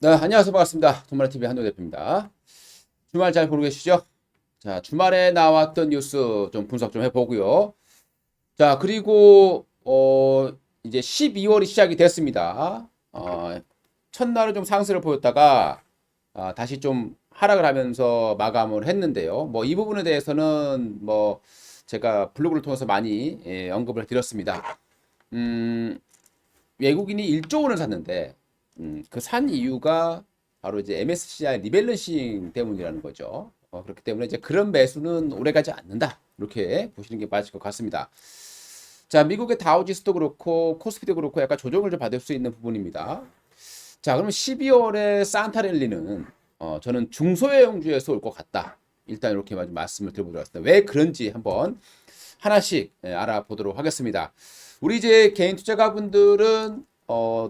네, 안녕하세요. 반갑습니다. 돈마루TV 한도 대표입니다. 주말 잘 보내고 계시죠? 자, 주말에 나왔던 뉴스 좀 분석 좀 해보고요. 자, 그리고, 이제 12월이 시작이 됐습니다. 첫날은 좀 상승을 보였다가, 다시 좀 하락을 하면서 마감을 했는데요. 뭐, 이 부분에 대해서는 뭐, 제가 블로그를 통해서 많이 언급을 드렸습니다. 음, 외국인이 1조 원을 샀는데, 그 산 이유가 바로 이제 MSCI 리밸런싱 때문이라는 거죠. 그렇기 때문에 이제 그런 매수는 오래가지 않는다. 이렇게 보시는 게 맞을 것 같습니다. 자, 미국의 다우지수도 그렇고 코스피도 그렇고 약간 조정을 좀 받을 수 있는 부분입니다. 자, 그러면 12월에 산타랠리는 저는 중소형주에서 올 것 같다. 일단 이렇게 말씀을 드려보도록 하겠습니다. 왜 그런지 한번 하나씩 알아보도록 하겠습니다. 우리 이제 개인 투자가분들은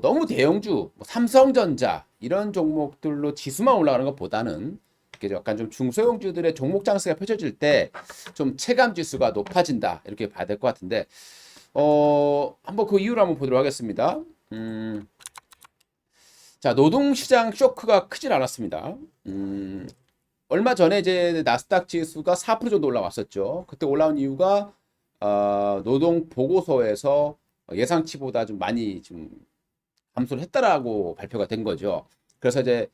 너무 대형주, 뭐 삼성전자 이런 종목들로 지수만 올라가는 것보다는 이렇게 약간 좀 중소형주들의 종목 장세가 펼쳐질 때 좀 체감 지수가 높아진다 이렇게 봐야 될 것 같은데 한번 그 이유를 한번 보도록 하겠습니다. 자, 노동시장 쇼크가 크진 않았습니다. 얼마 전에 이제 나스닥 지수가 4% 정도 올라왔었죠. 그때 올라온 이유가 노동 보고서에서 예상치보다 좀 많이 좀 감소를 했다라고 발표가 된 거죠. 그래서 이제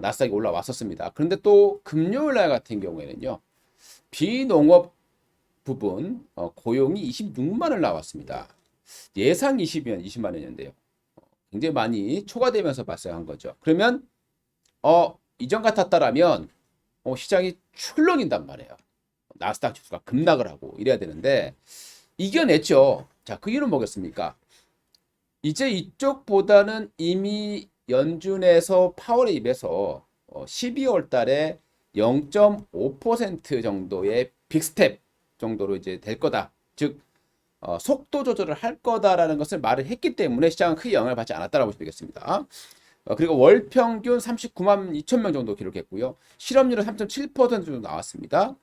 나스닥이 올라왔었습니다. 그런데 또 금요일 날 같은 경우에는요. 비농업 부분 고용이 26만을 나왔습니다. 예상 20만 원인데요. 굉장히 많이 초과되면서 발생한 거죠. 그러면 이전 같았다라면 시장이 출렁인단 말이에요. 나스닥 지수가 급락을 하고 이래야 되는데 이겨냈죠. 자, 그 이유는 뭐겠습니까? 이제 이쪽보다는 이미 연준에서 파월에 입에서 12월 달에 0.5% 정도의 빅스텝 정도로 이제 될 거다. 즉 속도 조절을 할 거다라는 것을 말을 했기 때문에 시장은 크게 영향을 받지 않았다라고 보시면 되겠습니다. 그리고 월 평균 39만 2천 명 정도 기록했고요. 실업률은 3.7% 정도 나왔습니다.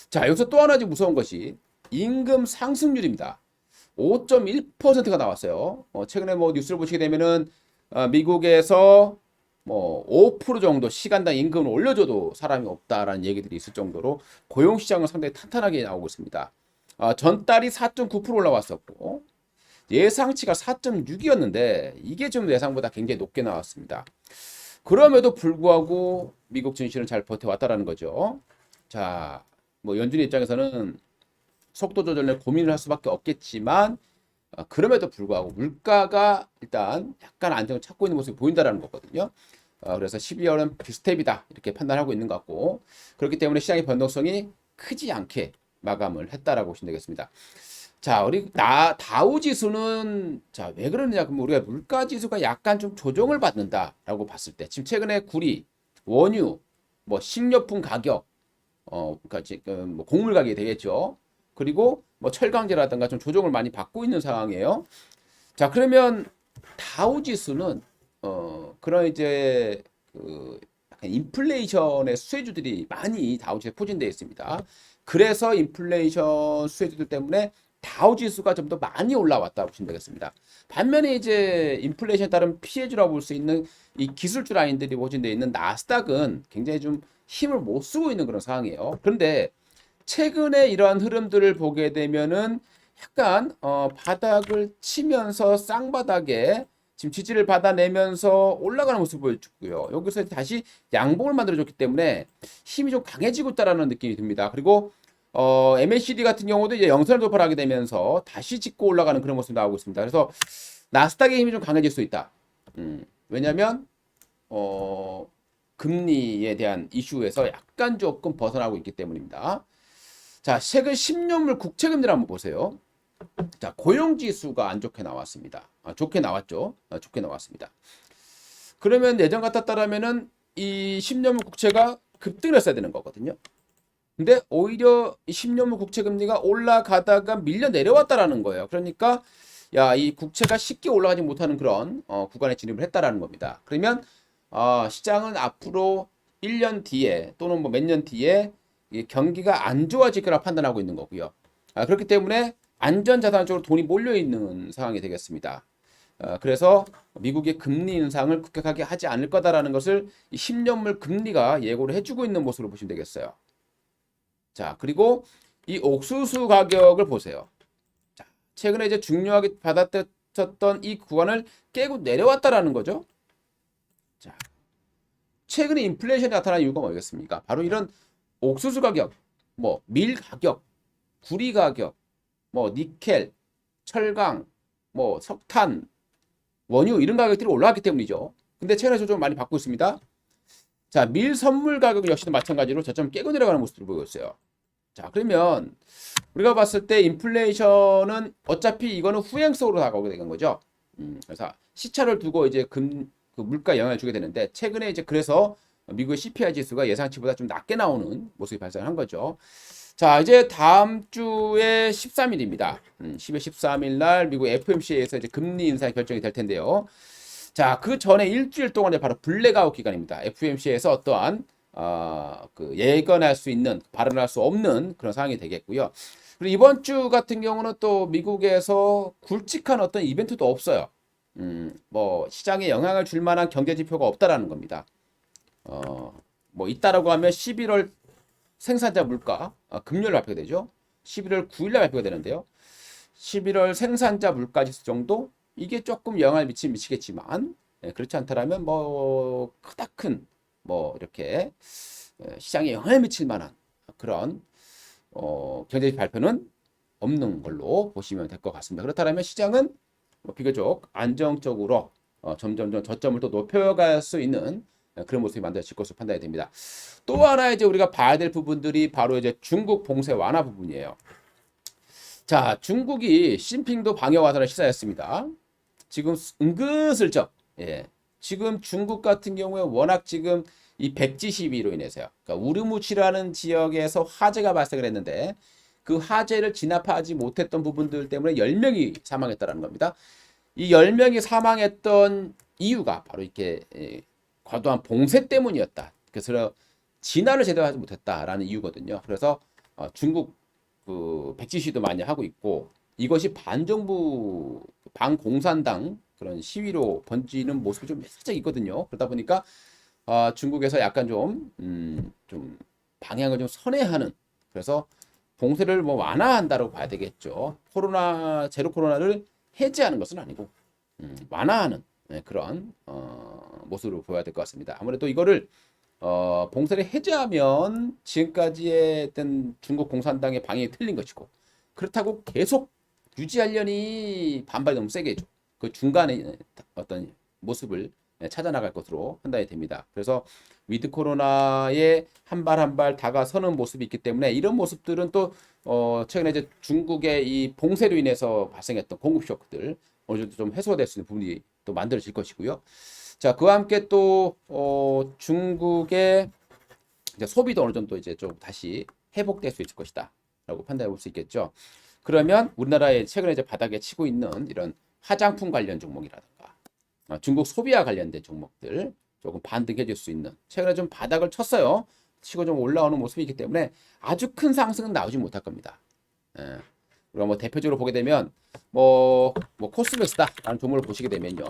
자, 여기서 또 하나 무서운 것이 임금 상승률입니다. 5.1%가 나왔어요. 최근에 뭐 뉴스를 보시게 되면은 미국에서 뭐 5% 정도 시간당 임금을 올려줘도 사람이 없다라는 얘기들이 있을 정도로 고용 시장은 상당히 탄탄하게 나오고 있습니다. 전달이 4.9% 올라왔었고 예상치가 4.6이었는데 이게 좀 예상보다 굉장히 높게 나왔습니다. 그럼에도 불구하고 미국 증시는 잘 버텨왔다라는 거죠. 자, 뭐 연준의 입장에서는 속도 조절에 고민을 할 수밖에 없겠지만 그럼에도 불구하고 물가가 일단 약간 안정을 찾고 있는 모습이 보인다라는 거거든요. 그래서 12월은 비스텝이다 이렇게 판단하고 있는 것 같고 그렇기 때문에 시장의 변동성이 크지 않게 마감을 했다라고 보시면 되겠습니다. 자, 우리 다우 지수는 자, 왜 그러느냐? 그러면 우리가 물가 지수가 약간 좀 조정을 받는다라고 봤을 때 지금 최근에 구리, 원유, 뭐 식료품 가격 그러니까 지금 뭐 곡물 가격이 되겠죠. 그리고 뭐 철강제라든가 좀 조정을 많이 받고 있는 상황이에요. 자, 그러면 다우 지수는 그런 이제 그 약간 인플레이션의 수혜주들이 많이 다우 지수에 포진되어 있습니다. 그래서 인플레이션 수혜주들 때문에 다우 지수가 좀 더 많이 올라왔다고 보시면 되겠습니다. 반면에 이제 인플레이션에 따른 피해주라고 볼 수 있는 이 기술주 라인들이 포진되어 있는 나스닥은 굉장히 좀 힘을 못 쓰고 있는 그런 상황이에요. 그런데 최근에 이러한 흐름들을 보게 되면은 약간 바닥을 치면서 쌍바닥에 지금 지지를 받아내면서 올라가는 모습을 보여주고요. 여기서 다시 양봉을 만들어줬기 때문에 힘이 좀 강해지고 있다라는 느낌이 듭니다. 그리고 MACD 같은 경우도 이제 영선을 돌파하게 되면서 다시 짚고 올라가는 그런 모습이 나오고 있습니다. 그래서 나스닥의 힘이 좀 강해질 수 있다. 왜냐하면 금리에 대한 이슈에서 약간 조금 벗어나고 있기 때문입니다. 자, 최근 10년물 국채금리를 한번 보세요. 자, 고용지수가 안 좋게 나왔습니다. 좋게 나왔죠. 좋게 나왔습니다. 그러면 예전 같았다라면은 이 10년물 국채가 급등을 했어야 되는 거거든요. 근데 오히려 이 10년물 국채 금리가 올라가다가 밀려 내려왔다라는 거예요. 그러니까 야, 이 국채가 쉽게 올라가지 못하는 그런 구간에 진입을 했다라는 겁니다. 그러면 시장은 앞으로 1년 뒤에 또는 뭐 몇 년 뒤에 이 경기가 안 좋아질 거라 판단하고 있는 거고요. 그렇기 때문에 안전자산 쪽으로 돈이 몰려 있는 상황이 되겠습니다. 그래서 미국의 금리 인상을 급격하게 하지 않을 거다라는 것을 이 10년물 금리가 예고를 해주고 있는 모습으로 보시면 되겠어요. 자, 그리고 이 옥수수 가격을 보세요. 자, 최근에 이제 중요하게 받아쳤던 이 구간을 깨고 내려왔다라는 거죠. 자, 최근에 인플레이션이 나타난 이유가 뭐겠습니까? 바로 이런 옥수수 가격, 뭐 밀 가격, 구리 가격, 뭐 니켈, 철강, 뭐 석탄, 원유 이런 가격들이 올라왔기 때문이죠. 근데 최근에 조정을 많이 받고 있습니다. 자, 밀 선물 가격 역시도 마찬가지로 저점 깨고 내려가는 모습을 보이고 있어요. 자, 그러면 우리가 봤을 때 인플레이션은 어차피 이거는 후행성으로 다가오게 된 거죠. 그래서 시차를 두고 이제 그 물가 영향을 주게 되는데 최근에 이제 그래서 미국의 CPI 지수가 예상치보다 좀 낮게 나오는 모습이 발생한 거죠. 자, 이제 다음 주에 13일입니다. 10월 13일 날 미국 FOMC에서 이제 금리 인상 결정이 될 텐데요. 자, 그 전에 일주일 동안에 바로 블랙아웃 기간입니다. FOMC에서 어떠한 그 예견할 수 있는, 발언할 수 없는 그런 상황이 되겠고요. 그리고 이번 주 같은 경우는 또 미국에서 굵직한 어떤 이벤트도 없어요. 뭐 시장에 영향을 줄 만한 경제 지표가 없다라는 겁니다. 뭐 있다라고 하면 11월 생산자 물가 금요일 발표가 되죠. 11월 9일 날 발표가 되는데요. 11월 생산자 물가 지수 정도 이게 조금 영향을 미치겠지만 그렇지 않다라면 뭐 크다 큰 뭐 이렇게 시장에 영향을 미칠 만한 그런 경제 발표는 없는 걸로 보시면 될 것 같습니다. 그렇다면 시장은 비교적 안정적으로 점점 저점을 또 높여갈 수 있는 그런 모습이 만들어질 것으로 판단이 됩니다. 또 하나 이제 우리가 봐야 될 부분들이 바로 이제 중국 봉쇄 완화 부분이에요. 자, 중국이 시진핑도 방역 완화를 시사했습니다. 지금 은근슬쩍, 지금 중국 같은 경우에 워낙 지금 이 백지 시위로 인해서요. 그러니까 우르무치라는 지역에서 화재가 발생을 했는데 그 화재를 진압하지 못했던 부분들 때문에 10명이 사망했다는 겁니다. 이 10명이 사망했던 이유가 바로 이렇게 과도한 봉쇄 때문이었다. 그래서 진화를 제대로 하지 못했다라는 이유거든요. 그래서 중국 그 백지 시위도 많이 하고 있고 이것이 반정부 반공산당 그런 시위로 번지는 모습이 좀 살짝 있거든요. 그러다 보니까 중국에서 약간 좀 방향을 좀 선회하는 그래서 봉쇄를 뭐 완화한다고 봐야 되겠죠. 제로 코로나를 해제하는 것은 아니고 완화하는 그런 모습으로 보여야 될 것 같습니다. 아무래도 이거를 봉쇄를 해제하면 지금까지의 어떤 중국 공산당의 방향이 틀린 것이고 그렇다고 계속 유지하려니 반발이 너무 세게 해줘. 그 중간에 어떤 모습을 찾아 나갈 것으로 판단이 됩니다. 그래서 위드 코로나에 한 발 한 발 다가서는 모습이 있기 때문에 이런 모습들은 또 최근에 이제 중국의 이 봉쇄로 인해서 발생했던 공급 쇼크들 어느 정도 좀 해소될 수 있는 부분이 또 만들어질 것이고요. 자, 그와 함께 또 중국의 이제 소비도 어느 정도 이제 좀 다시 회복될 수 있을 것이다라고 판단해 볼 수 있겠죠. 그러면 우리나라에 최근에 이제 바닥에 치고 있는 이런 화장품 관련 종목이라든가 중국 소비와 관련된 종목들 조금 반등해 줄 수 있는 최근에 좀 바닥을 쳤어요. 치고 좀 올라오는 모습이 있기 때문에 아주 큰 상승은 나오지 못할 겁니다. 우리가 뭐 대표적으로 보게 되면 뭐 코스맥스다라는 종목을 보시게 되면요.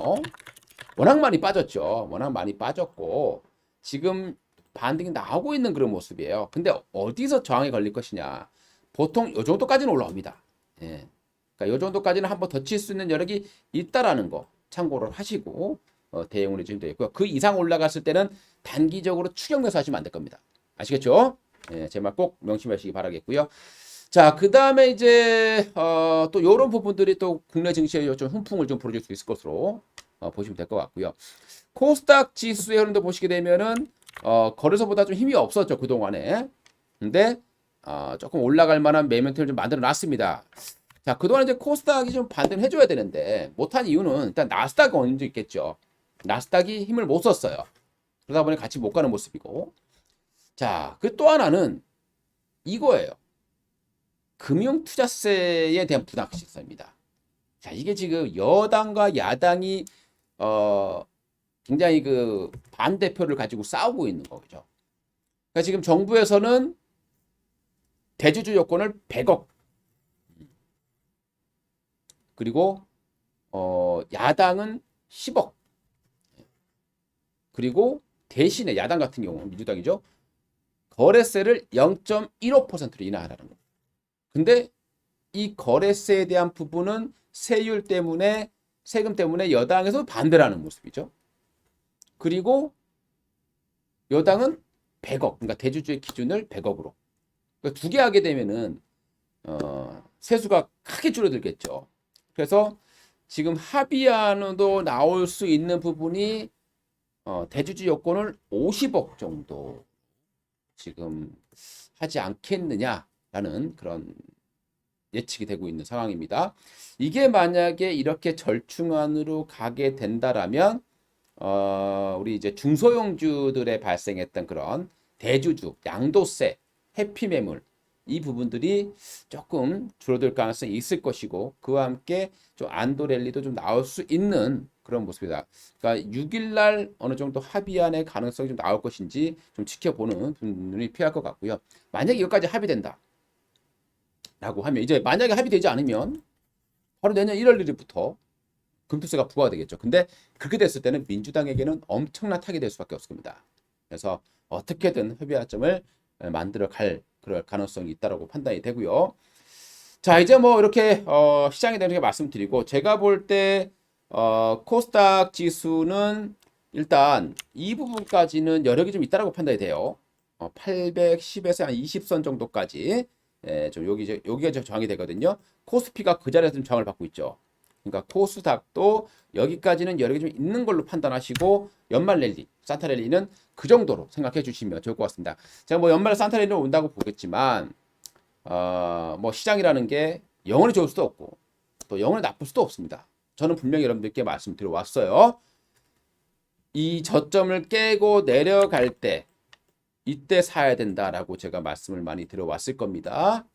워낙 많이 빠졌죠. 워낙 많이 빠졌고 지금 반등이 나오고 있는 그런 모습이에요. 근데 어디서 저항이 걸릴 것이냐. 보통 이 정도까지는 올라옵니다. 그러니까 이 정도까지는 한번 더 칠 수 있는 여력이 있다라는 거 참고를 하시고 대응을 해주시면 되겠고요. 그 이상 올라갔을 때는 단기적으로 추격해서 하시면 안 될 겁니다. 아시겠죠? 제 말 꼭 명심하시기 바라겠고요. 자, 그 다음에 이제 또 이런 부분들이 또 국내 증시에 좀 훈풍을 좀 불어줄 수 있을 것으로 보시면 될 것 같고요. 코스닥 지수의 흐름도 보시게 되면은 거래소보다 좀 힘이 없었죠 그동안에. 근데 조금 올라갈 만한 매매템을 좀 만들어 놨습니다. 자, 그동안 이제 코스닥이 좀 반등을 해줘야 되는데 못한 이유는 일단 나스닥 어느 정도 있겠죠. 나스닥이 힘을 못 썼어요. 그러다 보니 같이 못 가는 모습이고. 자, 그 또 하나는 이거예요. 금융투자세에 대한 부당식입니다. 자, 이게 지금 여당과 야당이 굉장히 그 반대표를 가지고 싸우고 있는 거죠. 그러니까 지금 정부에서는 대주주 요건을 100억 그리고 야당은 10억. 그리고 대신에 야당 같은 경우 민주당이죠. 거래세를 0.15%로 인하하라는 거예요. 근데 이 거래세에 대한 부분은 세율 때문에 세금 때문에 여당에서 반대라는 모습이죠. 그리고 여당은 100억, 그러니까 대주주의 기준을 100억으로. 그러니까 두 개 하게 되면은 세수가 크게 줄어들겠죠. 그래서 지금 합의안으로 나올 수 있는 부분이 대주주 요건을 50억 정도 지금 하지 않겠느냐라는 그런 예측이 되고 있는 상황입니다. 이게 만약에 이렇게 절충안으로 가게 된다라면 우리 이제 중소형주들에 발생했던 그런 대주주, 양도세, 회피매물 이 부분들이 조금 줄어들 가능성이 있을 것이고 그와 함께 좀 안도 랠리도 좀 나올 수 있는 그런 모습이다. 그러니까 6일 날 어느 정도 합의안의 가능성이 좀 나올 것인지 좀 지켜보는 분이 필요할 것 같고요. 만약에 이것까지 합의된다 라고 하면 이제 만약에 합의되지 않으면 바로 내년 1월 1일부터 금투세가 부과되겠죠. 근데 그렇게 됐을 때는 민주당에게는 엄청난 타격이 될 수밖에 없습니다. 그래서 어떻게든 협의점을 만들어 갈 그럴 가능성이 있다고 판단이 되고요. 자, 이제 뭐 이렇게 시장에 대해서 이렇게 말씀드리고 제가 볼 때 코스닥 지수는 일단 이 부분까지는 여력이 좀 있다고 판단이 돼요. 810에서 한 20선 정도까지 좀 여기가 좀 저항이 되거든요. 코스피가 그 자리에서 좀 저항을 받고 있죠. 그러니까 코스닥도 여기까지는 여력이 좀 있는 걸로 판단하시고 연말 랠리, 산타 랠리는 그 정도로 생각해 주시면 좋을 것 같습니다. 제가 뭐 연말 산타 랠리는 온다고 보겠지만 뭐 시장이라는 게 영원히 좋을 수도 없고 또 영원히 나쁠 수도 없습니다. 저는 분명히 여러분들께 말씀드려 왔어요. 이 저점을 깨고 내려갈 때 이때 사야 된다라고 제가 말씀을 많이 들어왔을 겁니다.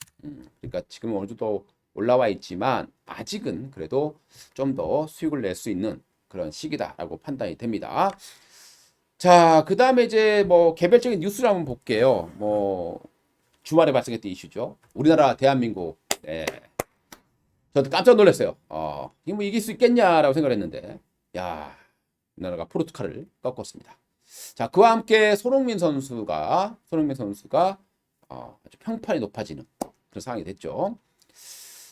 그러니까 지금 어느 정도 올라와 있지만 아직은 그래도 좀 더 수익을 낼 수 있는 그런 시기다라고 판단이 됩니다. 자, 그 다음에 이제 뭐 개별적인 뉴스를 한번 볼게요. 뭐 주말에 발생했던 이슈죠. 우리나라 대한민국. 네. 저도 깜짝 놀랐어요. 이거 뭐 이길 수 있겠냐라고 생각을 했는데, 야, 우리나라가 포르투갈을 꺾었습니다. 자, 그와 함께 손흥민 선수가 아주 평판이 높아지는 그런 상황이 됐죠.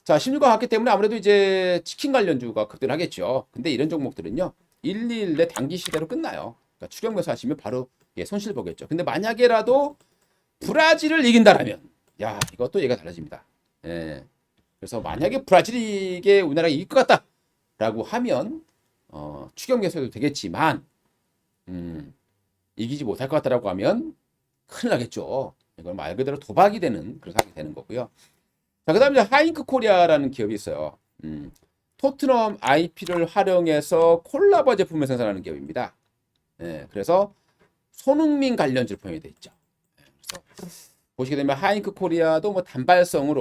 자, 16강 갔기 때문에 아무래도 이제 치킨 관련주가 급등하겠죠. 근데 이런 종목들은요, 1, 2일 내 단기 시대로 끝나요. 그러니까 추격 매수 하시면 바로 손실 보겠죠. 근데 만약에라도 브라질을 이긴다라면, 야, 이것도 얘가 달라집니다. 예. 그래서 만약에 브라질이 이게 우리나라가 이길 것 같다라고 하면 추격 매수해도 되겠지만, 이기지 못할 것 같다라고 하면 큰일 나겠죠. 이건 말 그대로 도박이 되는 그런 상황이 되는 거고요. 자, 그 다음에 하잉크 코리아라는 기업이 있어요. 토트넘 IP를 활용해서 콜라보 제품을 생산하는 기업입니다. 네, 그래서 손흥민 관련 제품이 되어 있죠. 네, 그래서 보시게 되면 하잉크 코리아도 뭐 단발성으로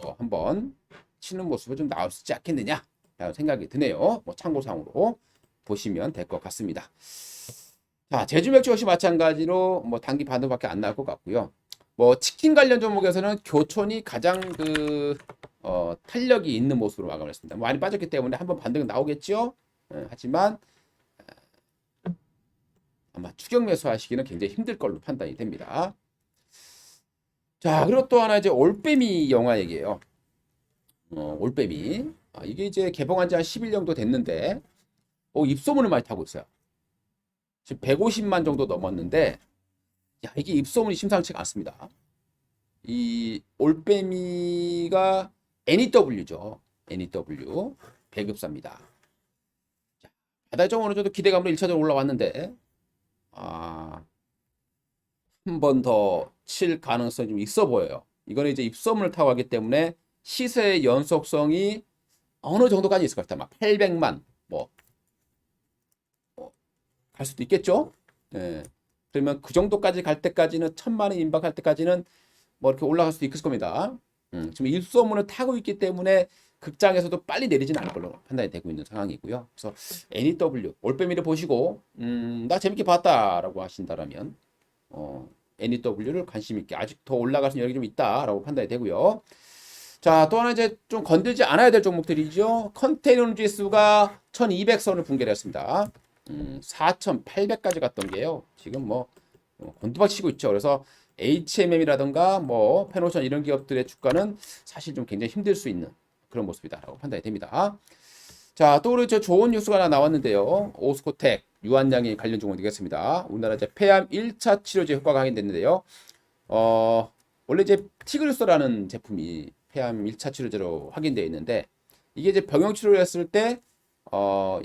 뭐 한번 치는 모습을 좀 나올 수 있지 않겠느냐라는 생각이 드네요. 뭐 참고상으로 보시면 될 것 같습니다. 자, 제주맥주 역시 마찬가지로 뭐 단기 반등밖에 안 나올 것 같고요. 뭐 치킨 관련 종목에서는 교촌이 가장 탄력이 있는 모습으로 마감을 했습니다. 많이 빠졌기 때문에 한번 반등은 나오겠죠. 하지만 아마 추격 매수 하시기는 굉장히 힘들 걸로 판단이 됩니다. 자, 그리고 또 하나 이제 올빼미 영화 얘기예요. 올빼미. 이게 이제 개봉한 지 한 10일 정도 됐는데 입소문을 많이 타고 있어요. 지금 150만 정도 넘었는데 야, 이게 입소문이 심상치가 않습니다. 이 올빼미가 NEW죠. NEW 배급사입니다. 바다에 좀 어느 정도 기대감으로 1차적으로 올라왔는데 한 번 더 칠 가능성이 좀 있어 보여요. 이거는 이제 입소문을 타고 하기 때문에 시세의 연속성이 어느 정도까지 있을 것 같아요. 막 800만 갈 수도 있겠죠. 네. 그러면 그 정도까지 갈 때까지는 1000만 원 임박할 때까지는 뭐 이렇게 올라갈 수도 있을 겁니다. 지금 입소문을 타고 있기 때문에 극장에서도 빨리 내리지는 않을 걸로 판단이 되고 있는 상황이고요. 그래서 NEW 올빼미를 보시고 나 재밌게 봤다라고 하신다라면 NEW를 관심 있게 아직 더 올라갈 수 있는 여력이 좀 있다라고 판단이 되고요. 자, 또 하나 이제 좀 건들지 않아야 될 종목들이죠. 컨테이너 지수가 1200선을 붕괴를 했습니다. 4800까지 갔던 게요. 지금 뭐 곤두박 치고 있죠. 그래서 HMM이라든가 뭐 페노션 이런 기업들의 주가는 사실 좀 굉장히 힘들 수 있는 그런 모습이다라고 판단이 됩니다. 자, 또 우리 저 좋은 뉴스가 하나 나왔는데요. 오스코텍 유한양이 관련 종목 되겠습니다. 우리나라 이제 폐암 1차 치료제 효과가 확인됐는데요. 원래 이제 티그루스라는 제품이 폐암 1차 치료제로 확인되어 있는데 이게 이제 병용 치료를 했을 때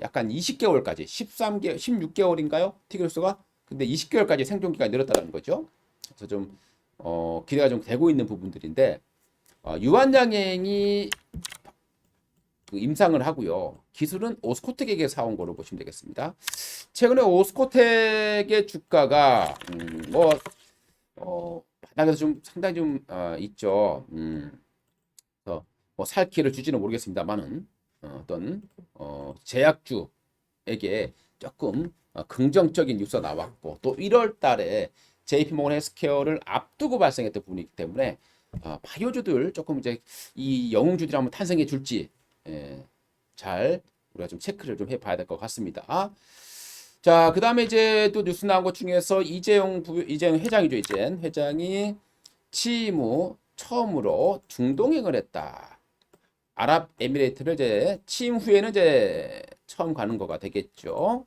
약간 20개월까지 13개 16개월인가요? 티그루스가 근데 20개월까지 생존 기간이 늘었다는 거죠. 그래서 좀 기대가 좀 되고 있는 부분들인데 유한양행이 그 임상을 하고요. 기술은 오스코텍에게 사온 거로 보시면 되겠습니다. 최근에 오스코텍의 주가가 바닥에서 좀 상당히 좀 있죠. 그래서 뭐 살 기회를 주지는 모르겠습니다만은 어떤 제약주에게 조금 긍정적인 뉴스가 나왔고 또 1월 달에 JP모건 헬스케어를 앞두고 발생했던 부분이기 때문에 바이오주들 조금 이제 이 영웅주들이 한번 탄생해 줄지 잘 우리가 좀 체크를 좀 해봐야 될 것 같습니다. 자, 그 다음에 이제 또 뉴스 나온 것 중에서 이재용 회장이죠. 이제 회장이 취임 후 처음으로 중동행을 했다. 아랍에미레이트를 이제 취임 후에는 이제 처음 가는 거가 되겠죠.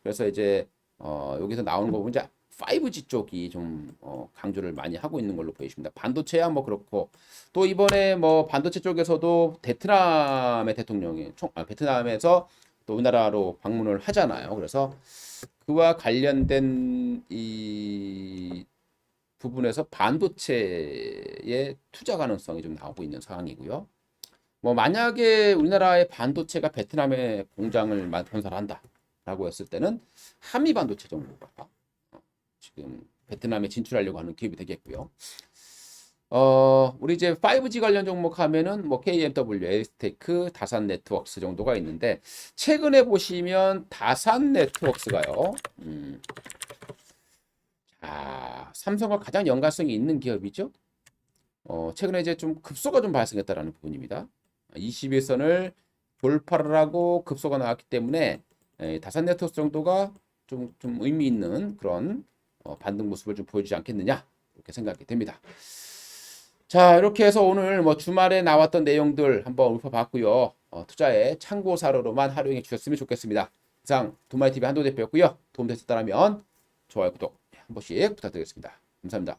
그래서 이제 여기서 나오는 거 보면 이제 5G 쪽이 좀 강조를 많이 하고 있는 걸로 보이십니다. 반도체야 뭐 그렇고 또 이번에 뭐 반도체 쪽에서도 베트남의 대통령이 베트남에서 또 우리나라로 방문을 하잖아요. 그래서 그와 관련된 이 부분에서 반도체의 투자 가능성이 좀 나오고 있는 상황이고요. 뭐 만약에 우리나라의 반도체가 베트남에 공장을 건설한다라고 했을 때는 한미 반도체 정도가 지금 베트남에 진출하려고 하는 기업이 되겠고요. 우리 이제 5G 관련 종목 하면은 뭐 KMW, 에이스테크, 다산 네트워크스 정도가 있는데 최근에 보시면 다산 네트워크스가요. 삼성과 가장 연관성이 있는 기업이죠. 최근에 이제 좀 급소가 좀 발생했다라는 부분입니다. 21선을 돌파를 하고 급소가 나왔기 때문에 다산 네트워크스 정도가 좀 의미 있는 그런 반등 모습을 좀 보여주지 않겠느냐 이렇게 생각이 됩니다. 자, 이렇게 해서 오늘 뭐 주말에 나왔던 내용들 한번 읊어봤고요. 투자에 참고 사료로만 활용해 주셨으면 좋겠습니다. 이상 도마이TV 한도 대표였고요. 도움되셨다면 좋아요, 구독 한 번씩 부탁드리겠습니다. 감사합니다.